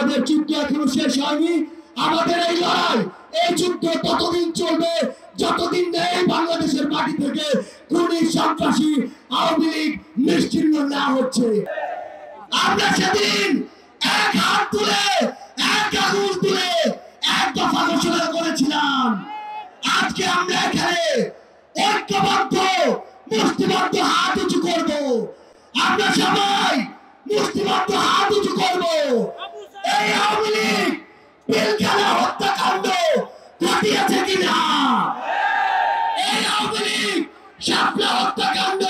আমাদের যুদ্ধ এখনো শেষ হয়নি। আমাদের এই লড়াই, এই যুদ্ধ ততদিন চলবে যতদিন এই বাংলাদেশের মাটি থেকে খুনি সন্ত্রাসী আওয়ামী লীগ নিশ্চিহ্ন না হচ্ছে। আমরা সেদিন এক হাত তুলে, এক কাগজ তুলে এক দফা ঘোষণা করেছিলাম। আজকে আমরা এখানে ঐক্যবদ্ধ মুষ্টিবদ্ধ হাত উঁচু করব। আমরা সবাই মুষ্টিবদ্ধ হাত উঁচু করব। এই আওয়ামী লীগ পিলখানা হত্যাকাণ্ড ঘটিয়েছে কিনা, এই আওয়ামী লীগ শাপলা হত্যাকাণ্ড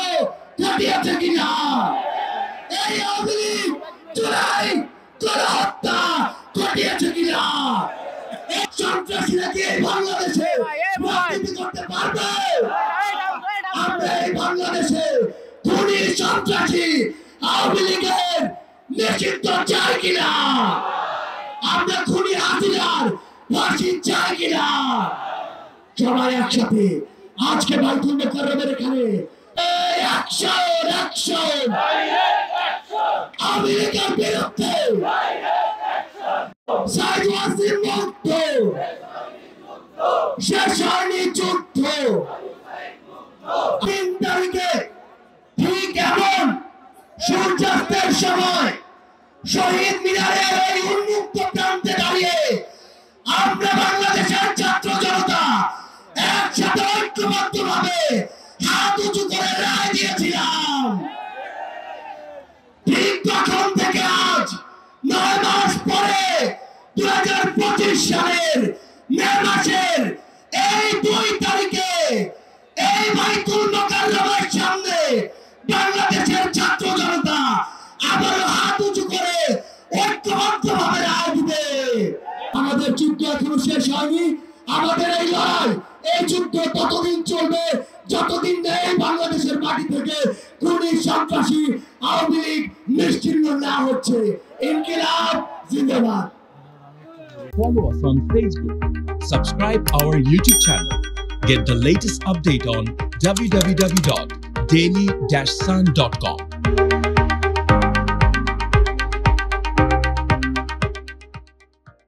ঘটিয়েছে কিনা, এই আওয়ামী লীগ জুলাই গণহত্যা ঘটিয়েছে কিনা, এই সন্ত্রাসীরা কি এই বাংলাদেশে রাজনীতি করতে পারবে? আমরা এই বাংলাদেশে খুনি সন্ত্রাসী আওয়ামী লীগের নিষিদ্ধ চাই কিনা, আমরা খুনি হাসিনার ফাঁসি চাই কিনা? সবাই একসাথে আজকে বাইতুল মোকাররমের এখানে অ্যাকশন অ্যাকশন আওয়ামী লীগের বিরুদ্ধে, সাইদ ওয়াসিম মুক্ত, শেষ হয়নি যুদ্ধ। 3 তারিখে ঠিক এমন সূর্যাস্তের সময় শহীদ মিনারের এই উন্মুক্ত প্রান্তে দাঁড়িয়ে আমরা বাংলাদেশের ছাত্র জনতা একসাথে ঐক্যবদ্ধভাবে হাত উঁচু করে রায় দিয়েছিলাম। ঠিক তখন থেকে আজ 9 মাস পরে 2025 সালের মে মাসের এই 2 তারিখে এই বাইতুল মোকাররমের সামনে বাংলাদেশের ছাত্র জনতা আবারও হাত উঁচু করে ঐক্যবদ্ধভাবে রায় দিবে। আমাদের যুদ্ধ এখনো শেষ হয়নি। আমাদের এই লড়াই, এই যুদ্ধ ততদিন চলবে যতদিন এই বাংলাদেশের মাটি থেকে খুনি সন্ত্রাসী আওয়ামী লীগ নিশ্চিহ্ন না হচ্ছে। ইনকিলাব জিন্দাবাদ। Follow us on Facebook. Subscribe our YouTube channel. Get the latest update on www.daily-sun.com.